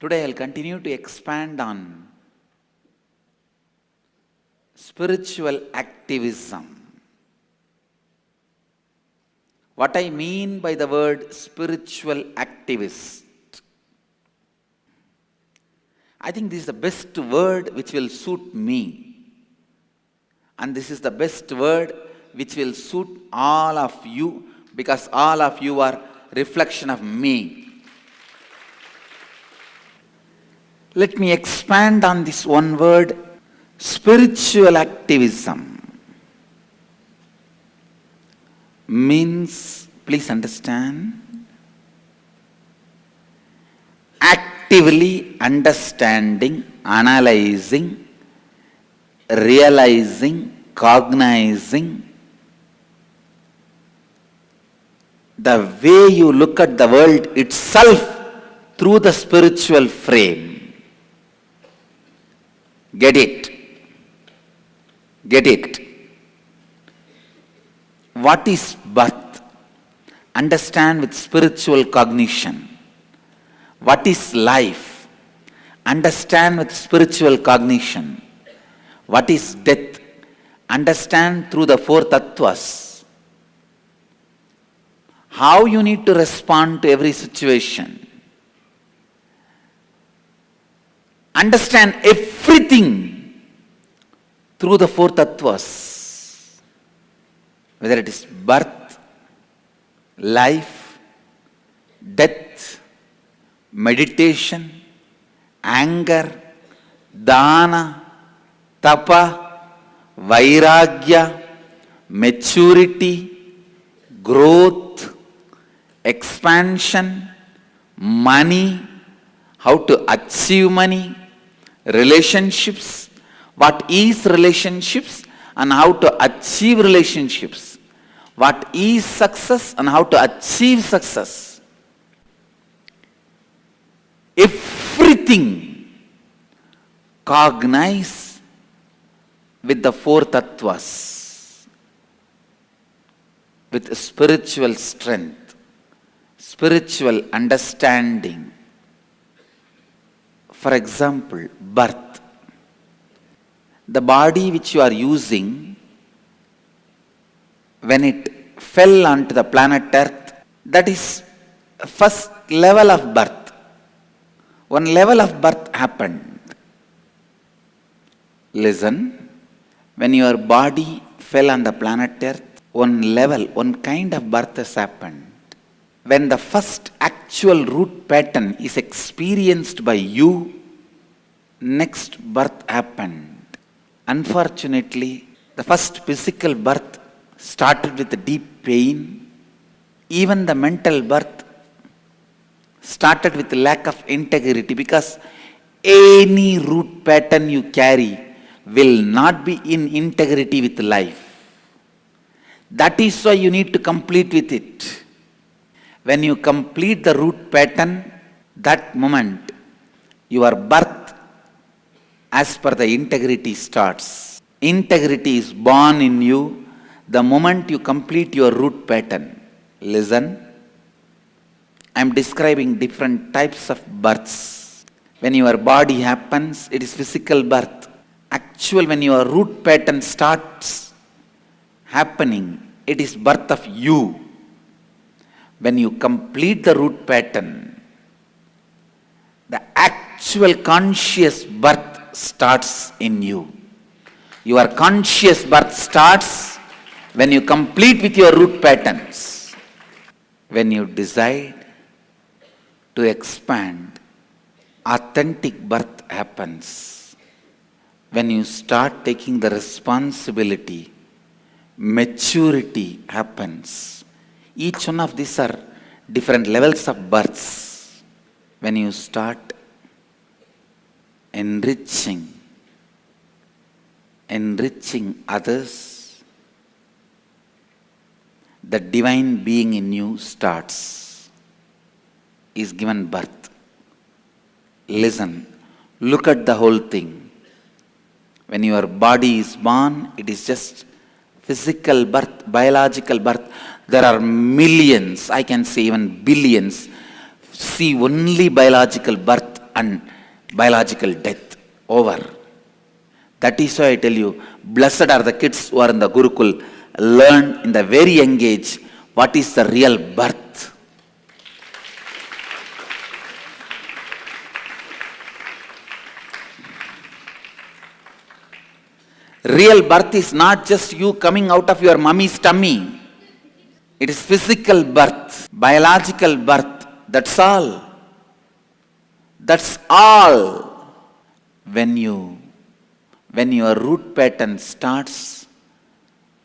Today I'll continue to expand on spiritual activism. What I mean by the word spiritual activist, I think this is the best word which will suit me. And this is the best word which will suit all of you, because all of you are reflection of me. Let me expand on this one word, spiritual activism. Means, please understand, actively understanding, analyzing, realizing, cognizing the way you look at the world itself through the spiritual frame. Get it? Get it? What is birth? Understand with spiritual cognition. What is life? Understand with spiritual cognition. What is death? Understand through the four tattvas. How you need to respond to every situation. Understand everything through the four tattvas. Whether it is birth, life, death, meditation, anger, dana, tapa, vairagya, maturity, growth, expansion, money, how to achieve money, relationships, what is relationships and how to achieve relationships, what is success and how to achieve success. Everything cognize with the four tattvas, with spiritual strength, spiritual understanding. For example, birth. The body which you are using, when it fell onto the planet Earth, that is first level of birth. One level of birth happened. Listen, when your body fell on the planet Earth, one level, one kind of birth has happened. When the first actual root pattern is experienced by you, next birth happened. Unfortunately, the first physical birth started with deep pain. Even the mental birth started with lack of integrity, because any root pattern you carry will not be in integrity with life. That is why you need to complete with it. When you complete the root pattern, that moment your birth as per the integrity starts. Integrity is born in you the moment you complete your root pattern. Listen, I am describing different types of births. When your body happens, it is physical birth. Actual, when your root pattern starts happening, it is birth of you. When you complete the root pattern, the actual conscious birth starts in you. Your conscious birth starts when you complete with your root patterns. When you decide to expand, authentic birth happens. When you start taking the responsibility, maturity happens. Each one of these are different levels of births. When you start enriching others, the divine being in you starts, is given birth. Listen, look at the whole thing. When your body is born, it is just physical birth, biological birth. There are millions, I can say even billions, see only biological birth and biological death. Over. That is why I tell you, blessed are the kids who are in the Gurukul, learn in the very young age what is the real birth. Real birth is not just you coming out of your mummy's tummy. It is physical birth, biological birth. That's all. That's all. When your root pattern starts,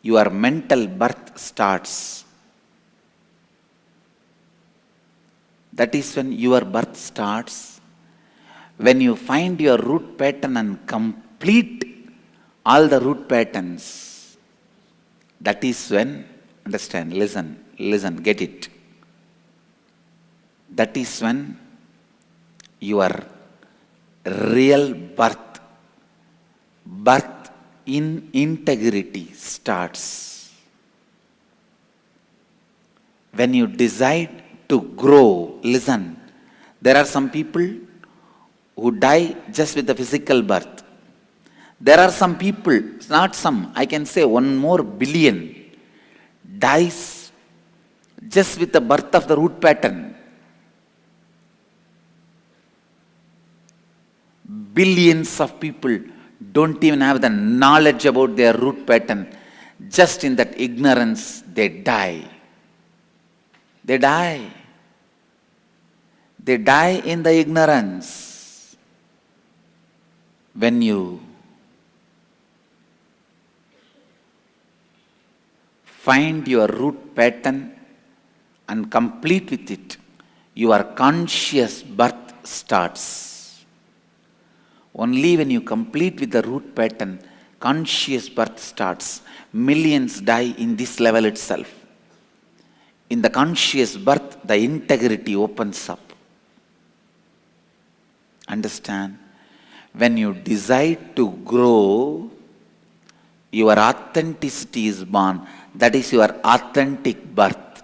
your mental birth starts. That is when your birth starts. When you find your root pattern and complete all the root patterns, that is when, understand, listen, get it. That is when your real birth in integrity starts. When you decide to grow, listen, there are some people who die just with the physical birth. There are some people, not some, I can say 1 more billion, dies just with the birth of the root pattern. Billions of people don't even have the knowledge about their root pattern. Just in that ignorance, they die. They die. They die in the ignorance. When you find your root pattern and complete with it, your conscious birth starts. Only when you complete with the root pattern, conscious birth starts. Millions die in this level itself. In the conscious birth, the integrity opens up. Understand? When you decide to grow, your authenticity is born. That is your authentic birth.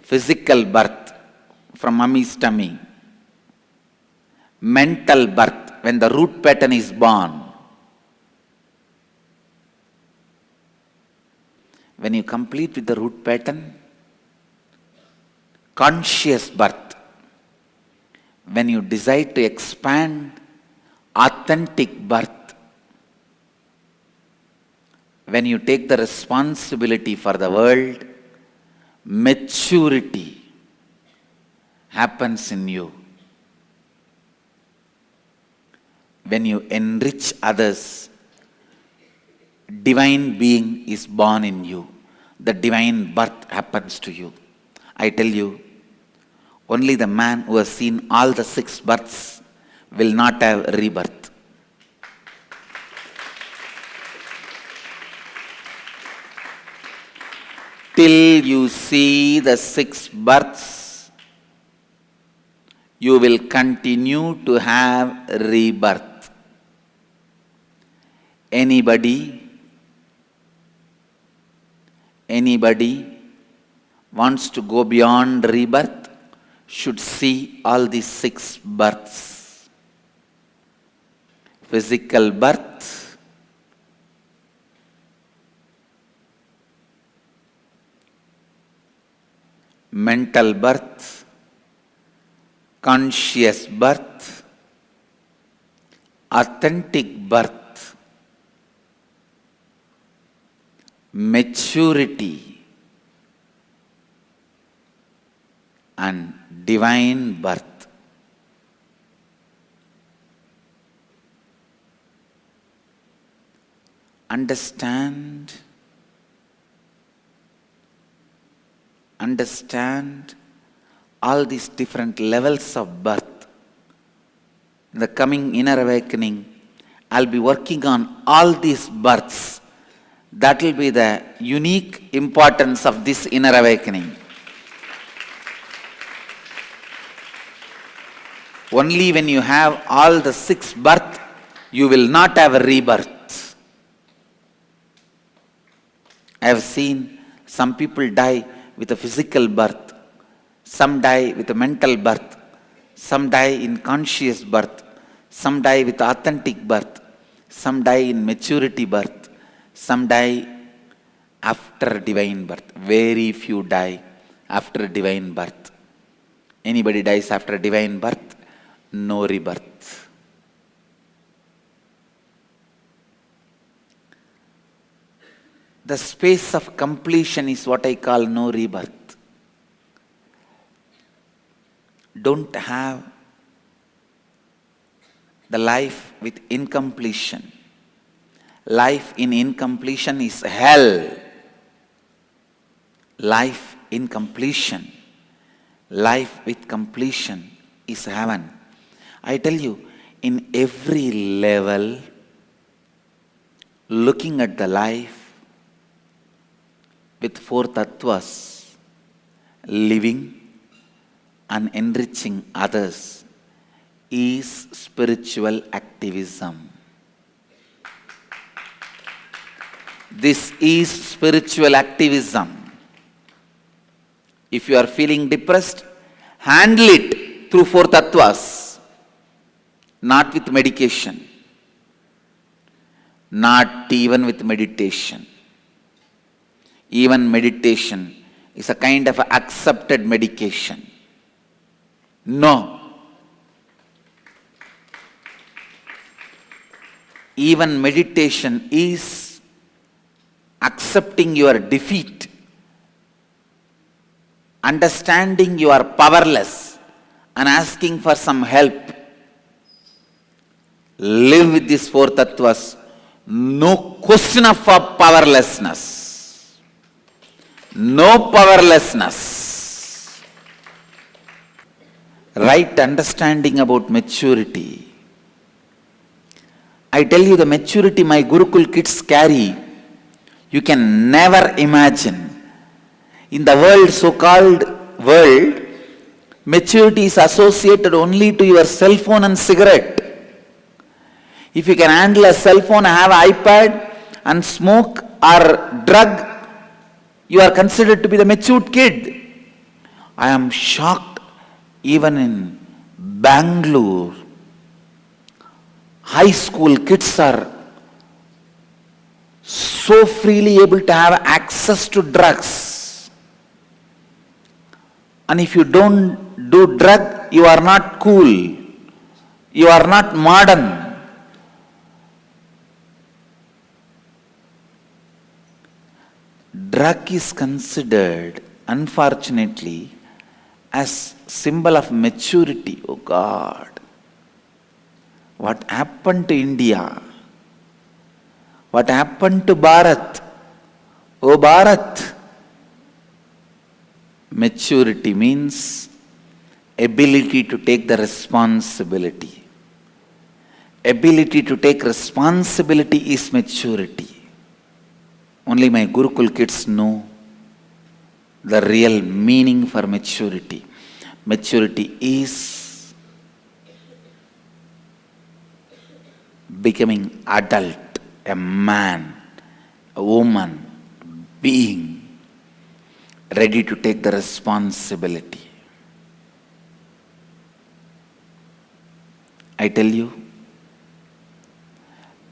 Physical birth from mummy's tummy. Mental birth when the root pattern is born. When you complete with the root pattern, conscious birth. When you decide to expand, authentic birth. When you take the responsibility for the world, maturity happens in you. When you enrich others, divine being is born in you. The divine birth happens to you. I tell you, only the man who has seen all the 6 births will not have rebirth. Till you see the 6 births, you will continue to have rebirth. Anybody wants to go beyond rebirth should see all these 6 births. Physical birth, mental birth, conscious birth, authentic birth, maturity, and divine birth. Understand all these different levels of birth. In the coming inner awakening, I'll be working on all these births. That will be the unique importance of this inner awakening. Only when you have all the 6 births, you will not have a rebirth. I have seen some people die with a physical birth. Some die with a mental birth. Some die in conscious birth. Some die with authentic birth. Some die in maturity birth. Some die after divine birth. Very few die after divine birth. Anybody dies after divine birth, no rebirth. The space of completion is what I call no rebirth. Don't have the life with incompletion. Life in incompletion is hell. Life in completion. Life with completion is heaven. I tell you, in every level, looking at the life with four tattvas, living and enriching others, is spiritual activism. This is spiritual activism. If you are feeling depressed, handle it through four tattvas, not with medication, not even with meditation. Even meditation is a kind of accepted medication. No. Even meditation is accepting your defeat, understanding you are powerless and asking for some help. Live with these four tattvas. No question of powerlessness. No powerlessness. Right understanding about maturity. I tell you, the maturity my Gurukul kids carry, you can never imagine. In the world, so-called world, maturity is associated only to your cell phone and cigarette. If you can handle a cell phone, have an iPad and smoke or drug, you are considered to be the matured kid. I am shocked, even in Bangalore, high school kids are so freely able to have access to drugs. And if you don't do drug, you are not cool. You are not modern. Drug is considered, unfortunately, as symbol of maturity. Oh God, what happened to India? What happened to Bharat? Oh Bharat, maturity means ability to take the responsibility. Ability to take responsibility is maturity. Only my Gurukul kids know the real meaning for maturity. Maturity is becoming adult, a man, a woman, being ready to take the responsibility. I tell you,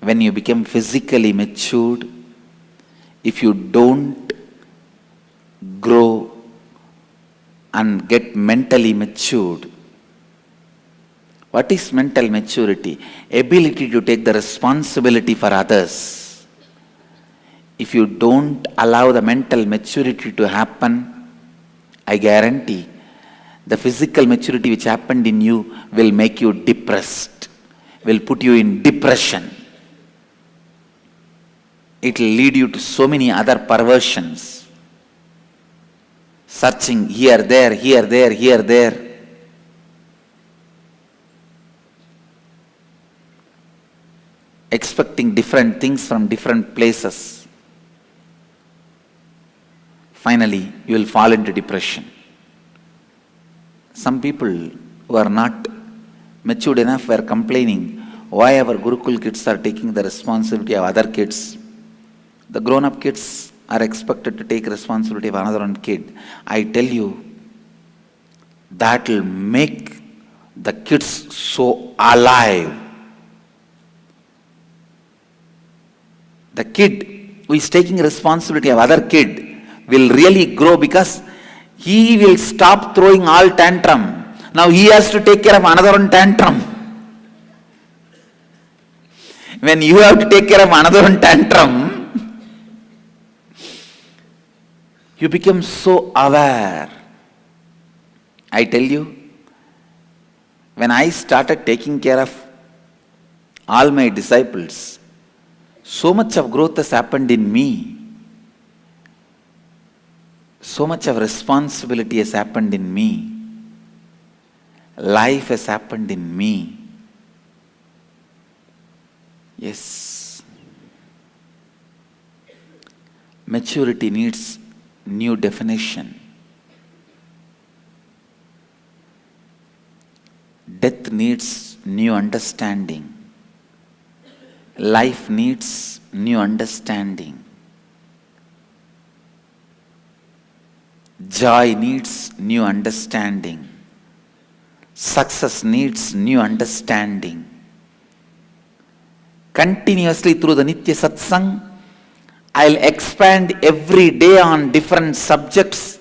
when you become physically matured, if you don't grow and get mentally matured. What is mental maturity? Ability to take the responsibility for others. If you don't allow the mental maturity to happen, I guarantee the physical maturity which happened in you will make you depressed, will put you in depression. It will lead you to so many other perversions. Searching here, there, here, there, here, there. Expecting different things from different places. Finally, you will fall into depression. Some people who are not matured enough were complaining why our Gurukul kids are taking the responsibility of other kids. The grown-up kids are expected to take responsibility of another one kid. I tell you, that will make the kids so alive. The kid who is taking responsibility of other kid will really grow because he will stop throwing all tantrum. Now he has to take care of another one tantrum. When you have to take care of another one tantrum, you become so aware. I tell you, when I started taking care of all my disciples, so much of growth has happened in me. So much of responsibility has happened in me. Life has happened in me. Yes. Maturity needs new definition. Death needs new understanding. Life needs new understanding. Joy needs new understanding. Success needs new understanding. Continuously through the Nitya Satsang, I'll expand every day on different subjects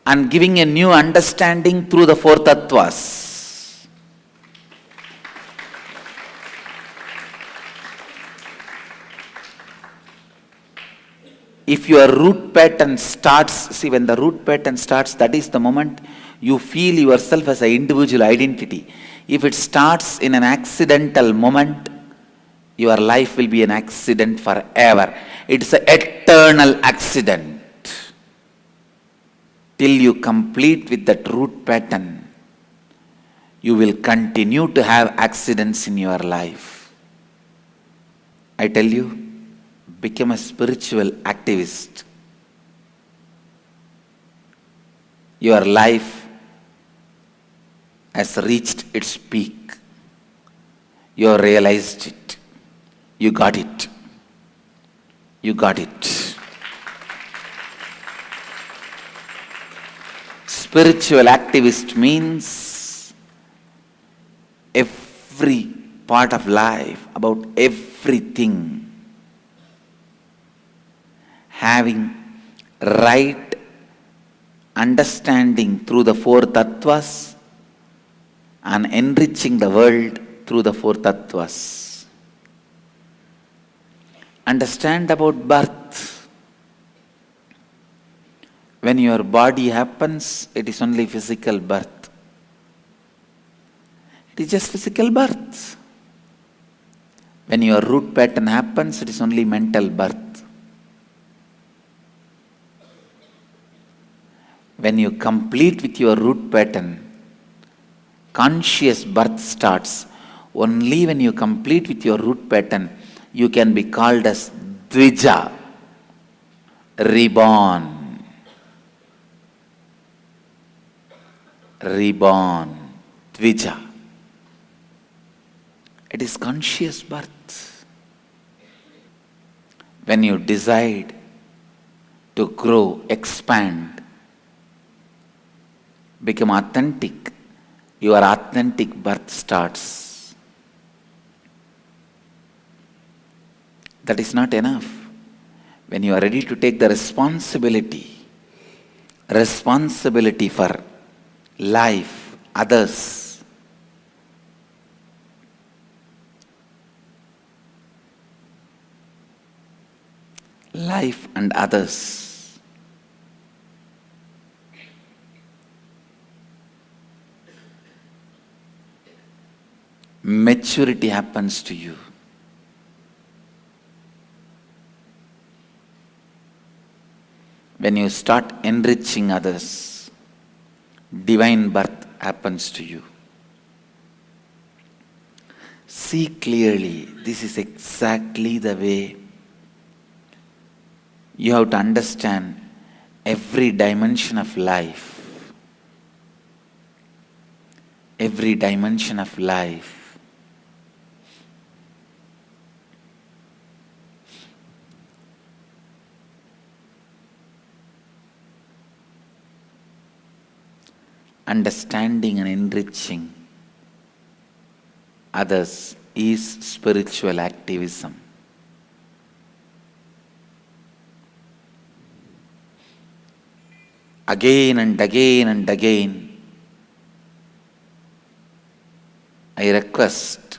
and giving a new understanding through the four tattvas. If your root pattern starts, see, when the root pattern starts, that is the moment you feel yourself as an individual identity. If it starts in an accidental moment, your life will be an accident forever. It's an eternal accident. Till you complete with that root pattern, you will continue to have accidents in your life. I tell you, become a spiritual activist. Your life has reached its peak. You have realized it. You got it. You got it. Spiritual activist means every part of life, about everything, having right understanding through the four tattvas and enriching the world through the four tattvas. Understand about birth. When your body happens, it is only physical birth. It is just physical birth. When your root pattern happens, it is only mental birth. When you complete with your root pattern, conscious birth starts. Only when you complete with your root pattern, you can be called as Dvija, reborn. Reborn, Dvija. It is conscious birth. When you decide to grow, expand, become authentic, your authentic birth starts. That is not enough. When you are ready to take the responsibility for life, others, life and others, maturity happens to you. When you start enriching others, divine birth happens to you. See clearly, this is exactly the way you have to understand every dimension of life. Every dimension of life. understanding and enriching others is spiritual activism. Again and again and again, I request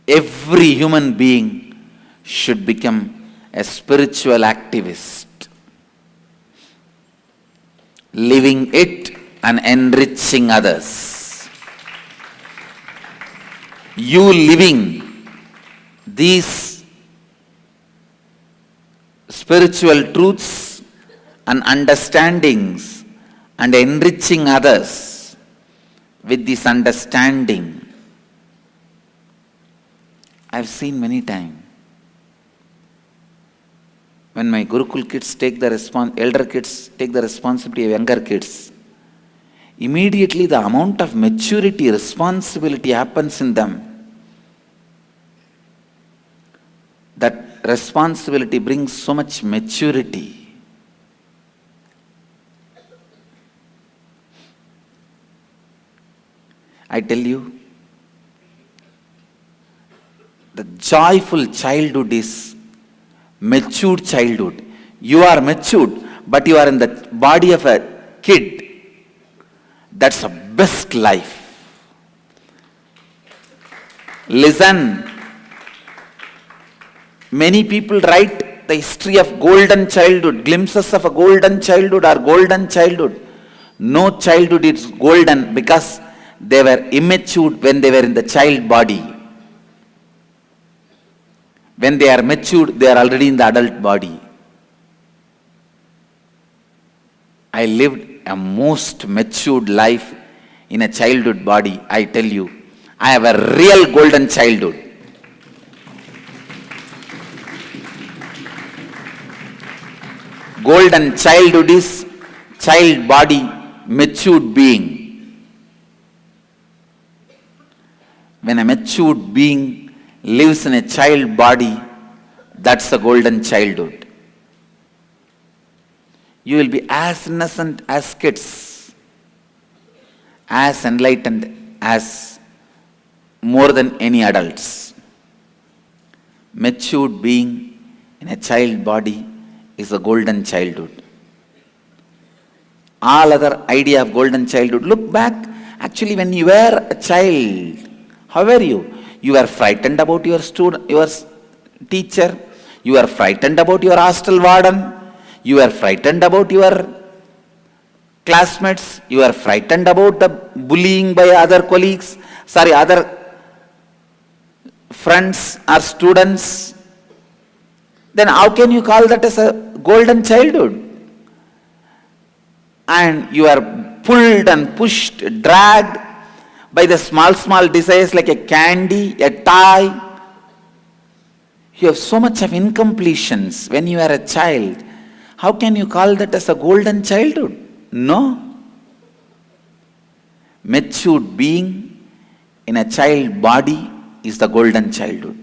every human being should become a spiritual activist, living it and enriching others. You living these spiritual truths and understandings and enriching others with this understanding. I've seen many times when my Gurukul kids take the elder kids take the responsibility of younger kids, immediately the amount of maturity, responsibility happens in them. That responsibility brings so much maturity. I tell you, the joyful childhood is matured childhood. You are matured, but you are in the body of a kid. That's the best life. Listen, many people write the history of golden childhood, glimpses of a golden childhood or golden childhood. No childhood is golden because they were immature when they were in the child body. When they are matured, they are already in the adult body. I lived a most matured life in a childhood body. I tell you, I have a real golden childhood. Golden childhood is child body, matured being. When a matured being lives in a child body, that's a golden childhood. You will be as innocent as kids, as enlightened as more than any adults. Matured being in a child body is a golden childhood. All other idea of golden childhood, look back, actually when you were a child, how were you? You were frightened about your student, your teacher. You were frightened about your hostel warden. You were frightened about your classmates. You were frightened about the bullying by other colleagues, other friends or students. Then how can you call that as a golden childhood? And you are pulled and pushed, dragged by the small desires like a candy, a toy. You have so much of incompletions when you are a child. How can you call that as a golden childhood? No. Matured being in a child body is the golden childhood.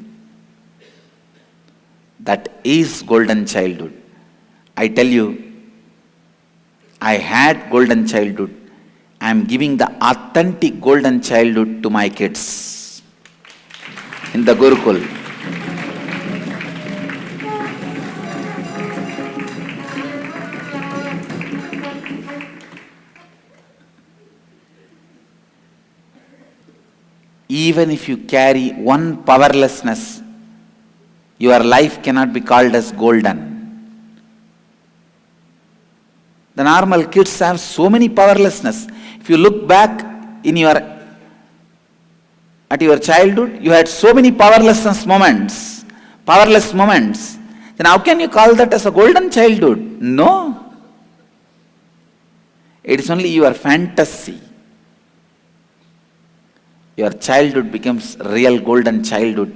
That is golden childhood. I tell you, I had golden childhood. I am giving the authentic golden childhood to my kids in the Gurukul. Even if you carry one powerlessness, your life cannot be called as golden. The normal kids have so many powerlessness. If you look back at your childhood, you had so many powerless moments. Then how can you call that as a golden childhood? No. It is only your fantasy. Your childhood becomes real golden childhood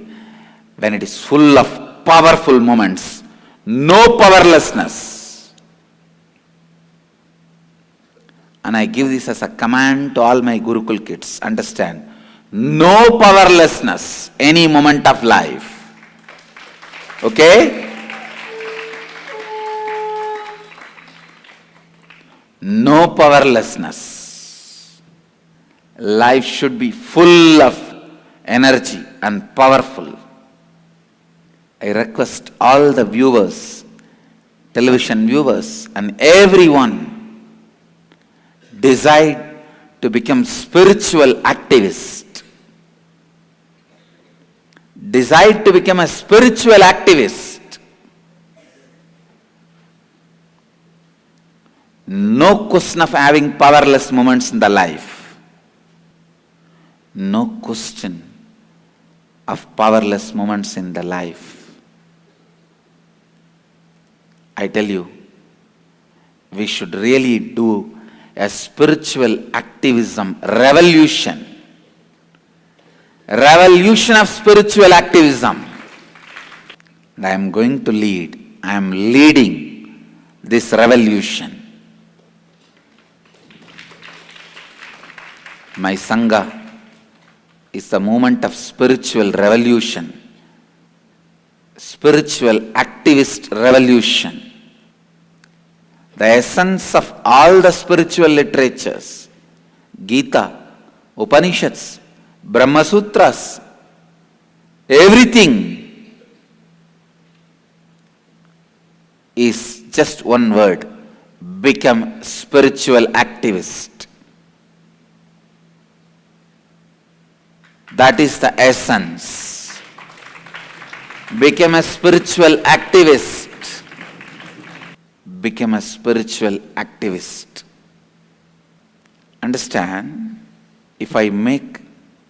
when it is full of powerful moments. No powerlessness. And I give this as a command to all my Gurukul kids. Understand? No powerlessness any moment of life. Okay? No powerlessness. Life should be full of energy and powerful. I request all the viewers, television viewers, and everyone decide to become spiritual activists. Decide to become a spiritual activist. No question of having powerless moments in the life. No question of powerless moments in the life. I tell you, we should really do a spiritual activism revolution. Revolution of spiritual activism. And I am going to lead. I am leading this revolution. My Sangha is the movement of spiritual revolution. Spiritual activist revolution. The essence of all the spiritual literatures, Gita, Upanishads, Brahma Sutras, everything is just one word: become spiritual activist. That is the essence. Become a spiritual activist. Become a spiritual activist. Understand? If I make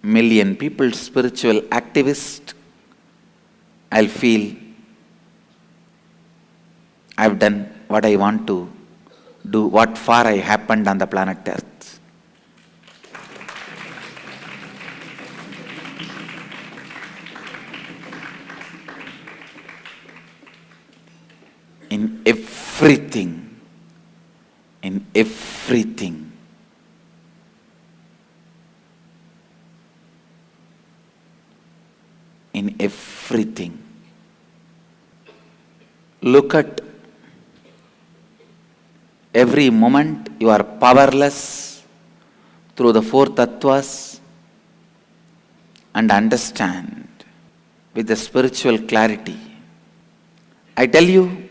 million people spiritual activist, I'll feel I've done what I want to do, what far I happened on the planet Earth. In everything, in everything, in everything. Look at every moment you are powerless through the four tattvas, and understand with the spiritual clarity. I tell you,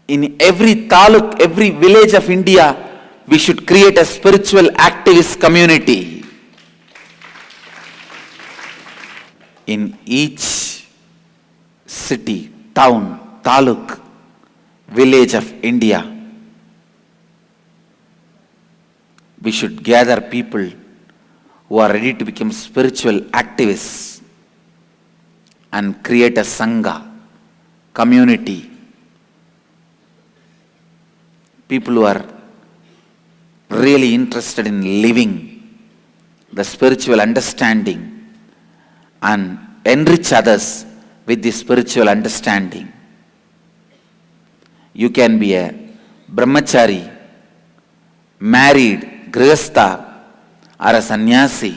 in every taluk, every village of India, we should create a spiritual activist community. In each city, town, taluk, village of India, we should gather people who are ready to become spiritual activists and create a Sangha, community. People who are really interested in living the spiritual understanding and enrich others with the spiritual understanding. You can be a brahmachari, married, grihastha, or a sannyasi.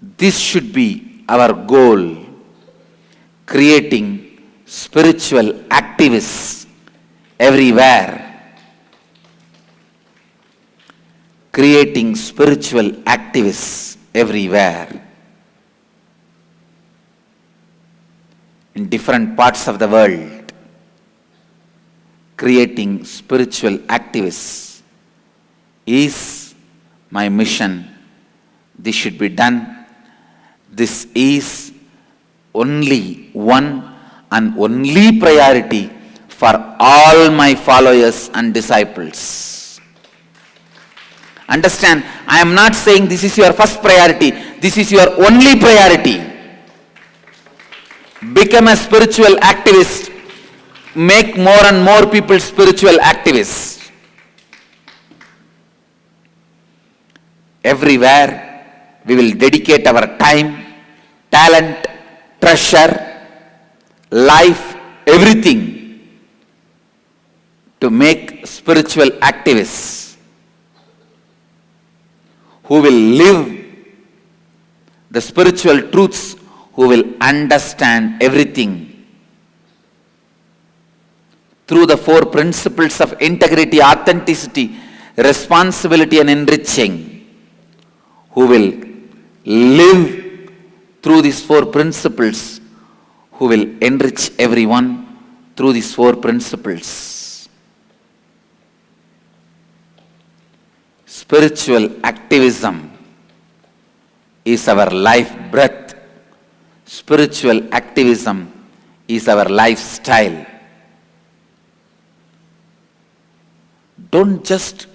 This should be our goal, creating spiritual activists everywhere. Creating spiritual activists everywhere. In different parts of the world. Creating spiritual activists is my mission. This should be done. This is only one and only priority for all my followers and disciples. Understand, I am not saying this is your first priority, this is your only priority. Become a spiritual activist, make more and more people spiritual activists. Everywhere we will dedicate our time, talent, treasure, life, everything to make spiritual activists who will live the spiritual truths, who will understand everything through the four principles of integrity, authenticity, responsibility and enriching, who will live through these four principles, who will enrich everyone through these four principles. Spiritual activism is our life breath. Spiritual activism is our lifestyle. Don't just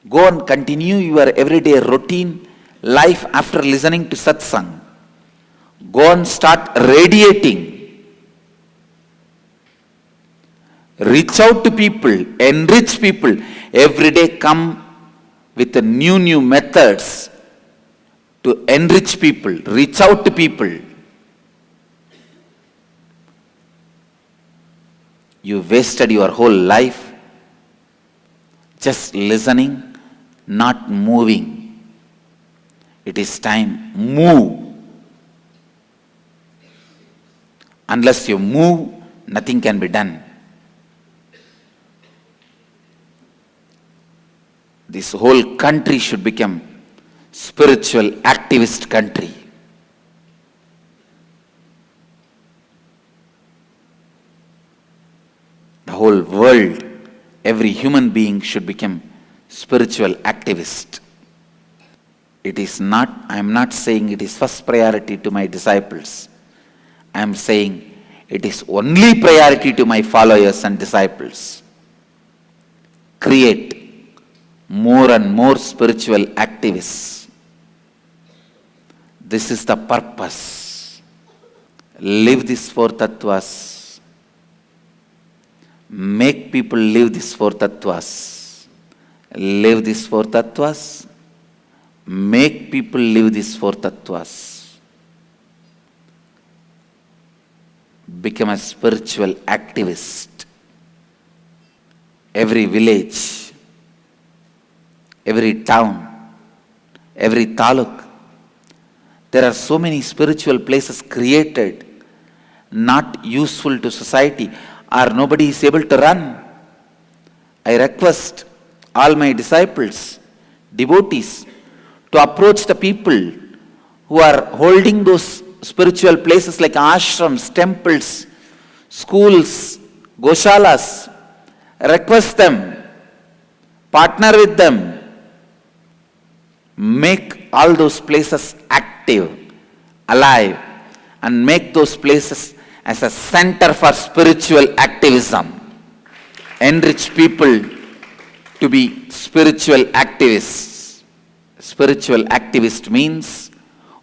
go and continue your everyday routine life after listening to satsang. Go and start radiating. Reach out to people, enrich people. Every day come with the new methods to enrich people. Reach out to people. You wasted your whole life just listening, not moving. It is time, move. Unless you move, nothing can be done. This whole country should become spiritual activist country. The whole world, every human being should become spiritual activist. It is not, I am not saying it is first priority to my disciples. I am saying it is only priority to my followers and disciples. Create more and more spiritual activists. This is the purpose. Live these four tattvas. Make people live these four tattvas. Live these four tattvas. Make people live these four tattvas. Become a spiritual activist. Every village, every town, every taluk. There are so many spiritual places created, not useful to society, or nobody is able to run. I request all my disciples, devotees, to approach the people who are holding those spiritual places like ashrams, temples, schools, goshalas. Request them, partner with them, make all those places active, alive, and make those places as a center for spiritual activism. Enrich people to be spiritual activists. Spiritual activist means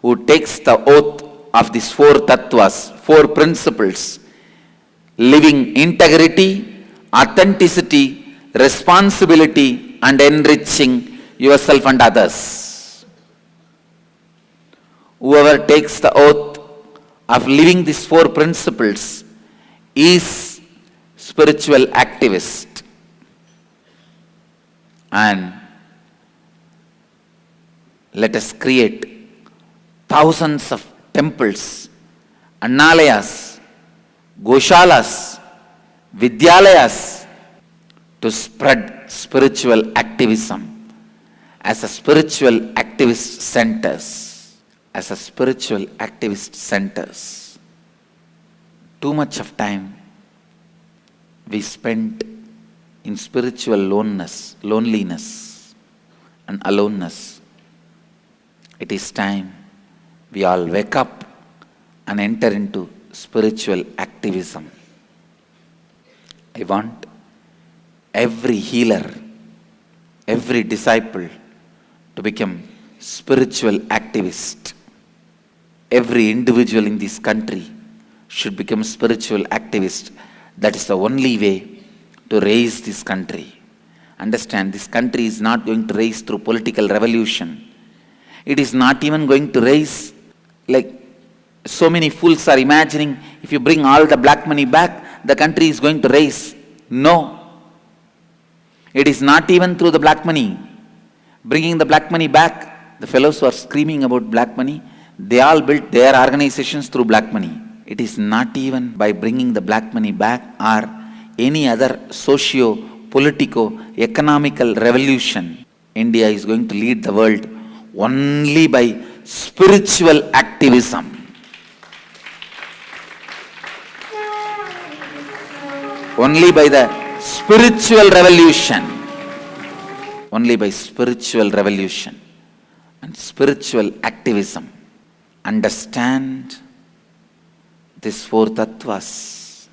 who takes the oath of these four tattvas, four principles: living integrity, authenticity, responsibility, and enriching yourself and others. Whoever takes the oath of living these four principles is spiritual activist. And let us create thousands of temples, annalayas, goshalas, vidyalayas to spread spiritual activism as a spiritual activist centers. As a spiritual activist centers. Too much of time we spent in spiritual loneliness and aloneness. It is time we all wake up and enter into spiritual activism. I want every healer, every disciple to become spiritual activist. Every individual in this country should become spiritual activist. That is the only way to raise this country. Understand, this country is not going to raise through political revolution. It is not even going to raise like so many fools are imagining, if you bring all the black money back, the country is going to raise. No. It is not even through the black money. Bringing the black money back, the fellows who are screaming about black money, they all built their organizations through black money. It is not even by bringing the black money back or any other socio-politico-economical revolution. India is going to lead the world only by spiritual activism. Only by the spiritual revolution. Only by spiritual revolution and spiritual activism. Understand these four tattvas: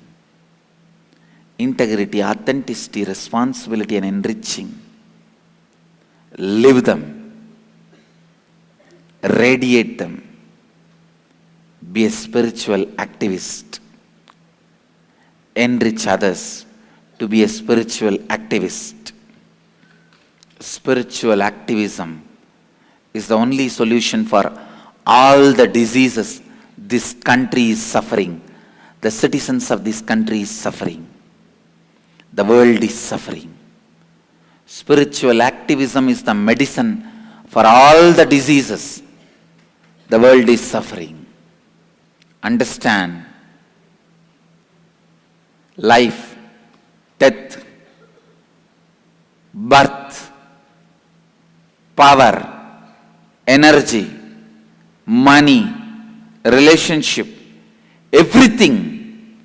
integrity, authenticity, responsibility, and enriching. Live them, radiate them, be a spiritual activist, enrich others to be a spiritual activist. Spiritual activism is the only solution for all the diseases this country is suffering. The citizens of this country is suffering. The world is suffering. Spiritual activism is the medicine for all the diseases the world is suffering. Understand, life, death, birth, power, energy, money, relationship, everything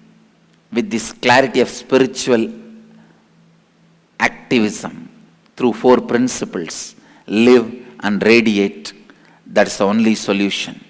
with this clarity of spiritual activism through four principles: live and radiate. That's the only solution.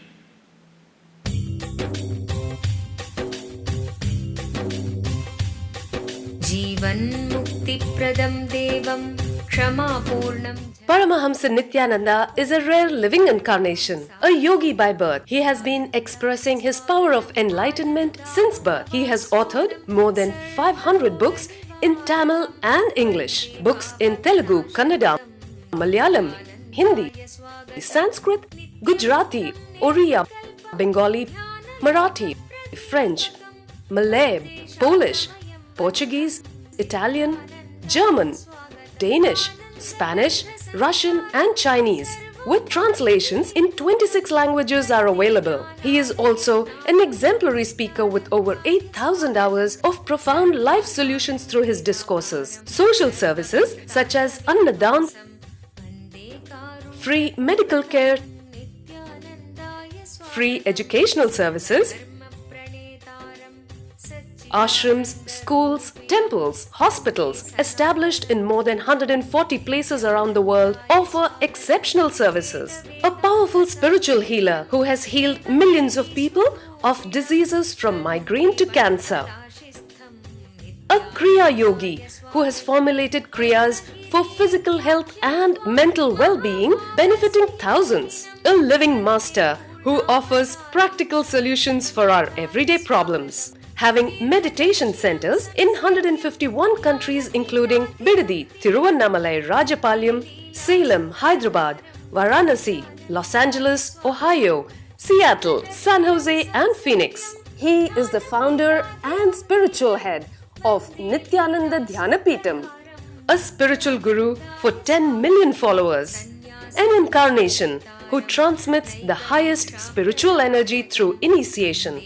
Jivan Mukti Pradam Devam Kshama Purnam. Paramahamsa Nithyananda is a rare living incarnation, a yogi by birth. He has been expressing his power of enlightenment since birth. He has authored more than 500 books in Tamil and English, books in Telugu, Kannada, Malayalam, Hindi, Sanskrit, Gujarati, Oriya, Bengali, Marathi, French, Malay, Polish, Portuguese, Italian, German, Danish, Spanish, Russian and Chinese, with translations in 26 languages are available. He is also an exemplary speaker with over 8,000 hours of profound life solutions through his discourses. Social services such as Annadan, free medical care, free educational services, ashrams, schools, temples, hospitals established in more than 140 places around the world offer exceptional services. A powerful spiritual healer who has healed millions of people of diseases from migraine to cancer. A Kriya Yogi who has formulated Kriyas for physical health and mental well-being, benefiting thousands. A living master who offers practical solutions for our everyday problems. Having meditation centers in 151 countries including Bidadi, Thiruvannamalai, Rajapalyam, Salem, Hyderabad, Varanasi, Los Angeles, Ohio, Seattle, San Jose and Phoenix. He is the founder and spiritual head of Nithyananda Dhyanapitham, a spiritual guru for 10 million followers, an incarnation who transmits the highest spiritual energy through initiation.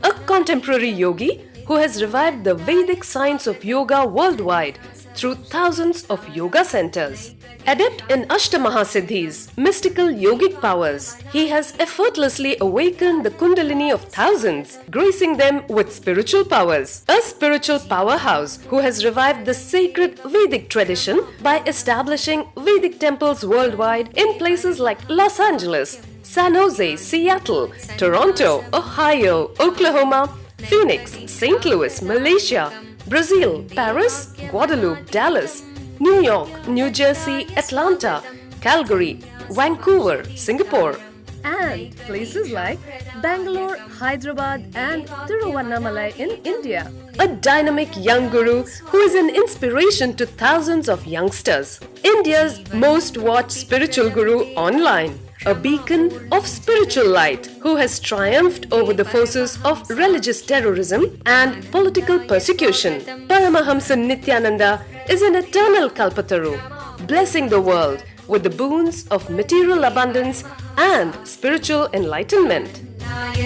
A contemporary yogi who has revived the Vedic science of yoga worldwide through thousands of yoga centers. Adept in Ashtamahasiddhis, mystical yogic powers, he has effortlessly awakened the Kundalini of thousands, gracing them with spiritual powers. A spiritual powerhouse who has revived the sacred Vedic tradition by establishing Vedic temples worldwide in places like Los Angeles, San Jose, Seattle, Toronto, Ohio, Oklahoma, Phoenix, St. Louis, Malaysia, Brazil, Paris, Guadeloupe, Dallas, New York, New Jersey, Atlanta, Calgary, Vancouver, Singapore, and places like Bangalore, Hyderabad, and Thiruvannamalai in India. A dynamic young guru who is an inspiration to thousands of youngsters. India's most watched spiritual guru online. A beacon of spiritual light who has triumphed over the forces of religious terrorism and political persecution. Paramahamsa Nithyananda is an eternal Kalpataru, blessing the world with the boons of material abundance and spiritual enlightenment.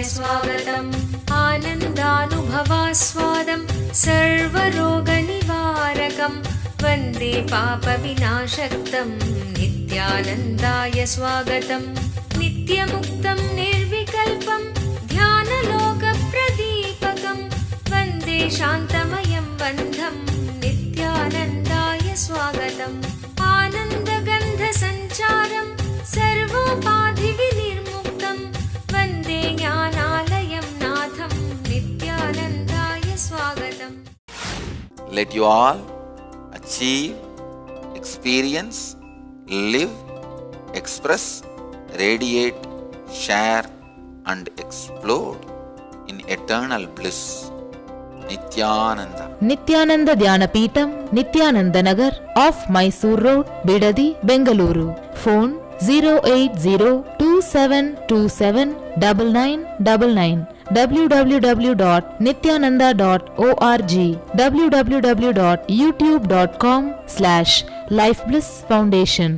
Swagatam Anandanubhavaswadam Sarvaroga वन्दे पापविनाशक्तं नित्यानन्दाय स्वागतं नित्यमुक्तं निर्विकल्पं ध्यानलोकप्रदीपकं वन्दे शान्तमयं बन्धं नित्यानन्दाय स्वागतम् आनन्दगन्धसञ्चारं सर्वोपाधिविनिर्मुक्तं वन्दे ज्ञानालयं नाथं नित्यानन्दाय स्वागतम्. Let you all achieve, experience, live, express, radiate, share and explode in eternal bliss. Nithyananda. Nithyananda Dhyanapitham, Nithyananda Nagar, off Mysore Road, Bidadi, Bengaluru. Phone 08027279999. www.nithyananda.org. www.youtube.com/lifeblissfoundation.